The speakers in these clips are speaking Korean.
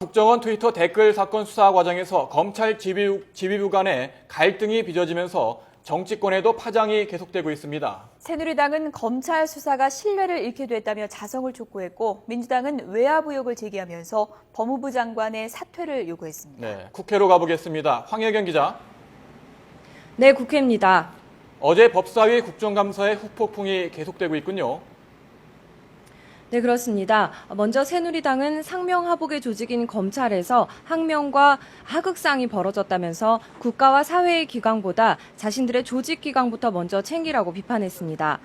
국정원 트위터 댓글 사건 수사 과정에서 검찰 지휘부 간의 갈등이 빚어지면서 정치권에도 파장이 계속되고 있습니다. 새누리당은 검찰 수사가 신뢰를 잃게 됐다며 자성을 촉구했고 민주당은 외압 의혹을 제기하면서 법무부 장관의 사퇴를 요구했습니다. 네, 국회로 가보겠습니다. 황혜경 기자. 네, 국회입니다. 어제 법사위 국정감사의 후폭풍이 계속되고 있군요. 네, 그렇습니다. 먼저 새누리당은 상명하복의 조직인 검찰에서 학명과 하극상이 벌어졌다면서 국가와 사회의 기강보다 자신들의 조직 기강부터 먼저 챙기라고 비판했습니다.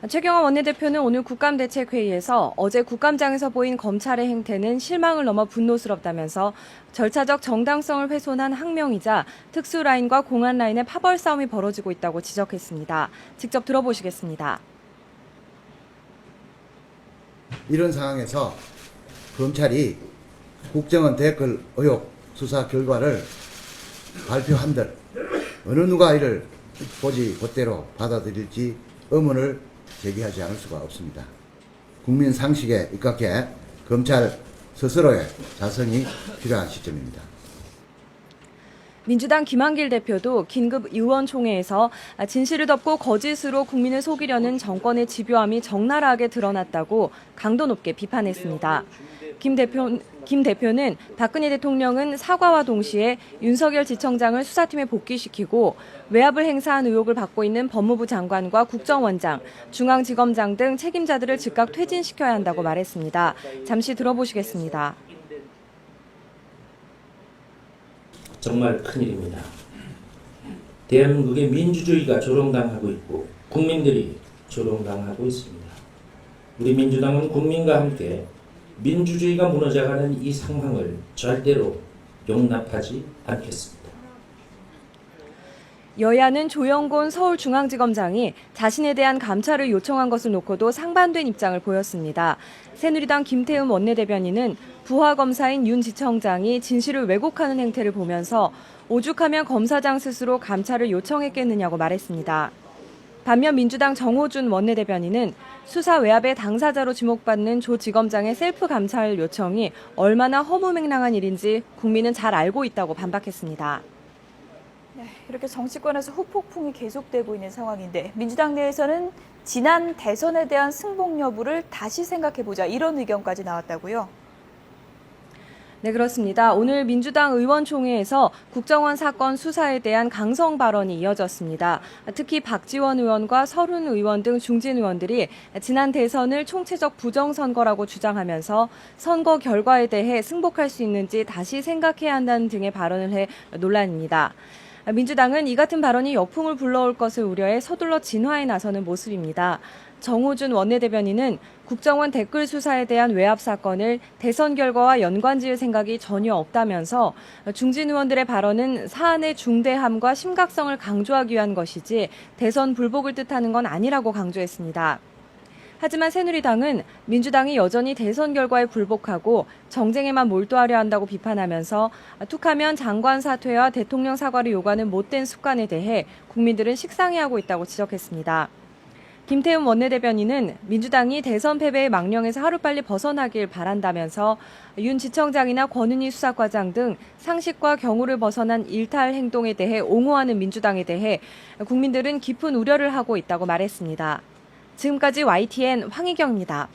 최경환 원내대표는 오늘 국감대책회의에서 어제 국감장에서 보인 검찰의 행태는 실망을 넘어 분노스럽다면서 절차적 정당성을 훼손한 학명이자 특수라인과 공안라인의 파벌 싸움이 벌어지고 있다고 지적했습니다. 직접 들어보시겠습니다. 이런 상황에서 검찰이 국정원 댓글 의혹 수사 결과를 발표한들 어느 누가 이를 보지 못대로 받아들일지 의문을 제기하지 않을 수가 없습니다. 국민 상식에 입각해 검찰 스스로의 자성이 필요한 시점입니다. 민주당 김한길 대표도 긴급 의원총회에서 진실을 덮고 거짓으로 국민을 속이려는 정권의 집요함이 적나라하게 드러났다고 강도 높게 비판했습니다. 김 대표는 박근혜 대통령은 사과와 동시에 윤석열 지청장을 수사팀에 복귀시키고 외압을 행사한 의혹을 받고 있는 법무부 장관과 국정원장, 중앙지검장 등 책임자들을 즉각 퇴진시켜야 한다고 말했습니다. 잠시 들어보시겠습니다. 정말 큰일입니다. 대한민국의 민주주의가 조롱당하고 있고 국민들이 조롱당하고 있습니다. 우리 민주당은 국민과 함께 민주주의가 무너져가는 이 상황을 절대로 용납하지 않겠습니다. 여야는 조영곤 서울중앙지검장이 자신에 대한 감찰을 요청한 것을 놓고도 상반된 입장을 보였습니다. 새누리당 김태흠 원내대변인은 부하검사인 윤 지청장이 진실을 왜곡하는 행태를 보면서 오죽하면 검사장 스스로 감찰을 요청했겠느냐고 말했습니다. 반면 민주당 정호준 원내대변인은 수사 외압의 당사자로 지목받는 조 지검장의 셀프 감찰 요청이 얼마나 허무맹랑한 일인지 국민은 잘 알고 있다고 반박했습니다. 네, 이렇게 정치권에서 후폭풍이 계속되고 있는 상황인데 민주당 내에서는 지난 대선에 대한 승복 여부를 다시 생각해보자 이런 의견까지 나왔다고요? 네, 그렇습니다. 오늘 민주당 의원총회에서 국정원 사건 수사에 대한 강성 발언이 이어졌습니다. 특히 박지원 의원과 서른 의원 등 중진 의원들이 지난 대선을 총체적 부정선거라고 주장하면서 선거 결과에 대해 승복할 수 있는지 다시 생각해야 한다는 등의 발언을 해 논란입니다. 민주당은 이 같은 발언이 역풍을 불러올 것을 우려해 서둘러 진화에 나서는 모습입니다. 정호준 원내대변인은 국정원 댓글 수사에 대한 외압 사건을 대선 결과와 연관지을 생각이 전혀 없다면서 중진 의원들의 발언은 사안의 중대함과 심각성을 강조하기 위한 것이지 대선 불복을 뜻하는 건 아니라고 강조했습니다. 하지만 새누리당은 민주당이 여전히 대선 결과에 불복하고 정쟁에만 몰두하려 한다고 비판하면서 툭하면 장관 사퇴와 대통령 사과를 요구하는 못된 습관에 대해 국민들은 식상해하고 있다고 지적했습니다. 김태흠 원내대변인은 민주당이 대선 패배의 망령에서 하루빨리 벗어나길 바란다면서 윤 지청장이나 권은희 수사과장 등 상식과 경우를 벗어난 일탈 행동에 대해 옹호하는 민주당에 대해 국민들은 깊은 우려를 하고 있다고 말했습니다. 지금까지 YTN 황희경입니다.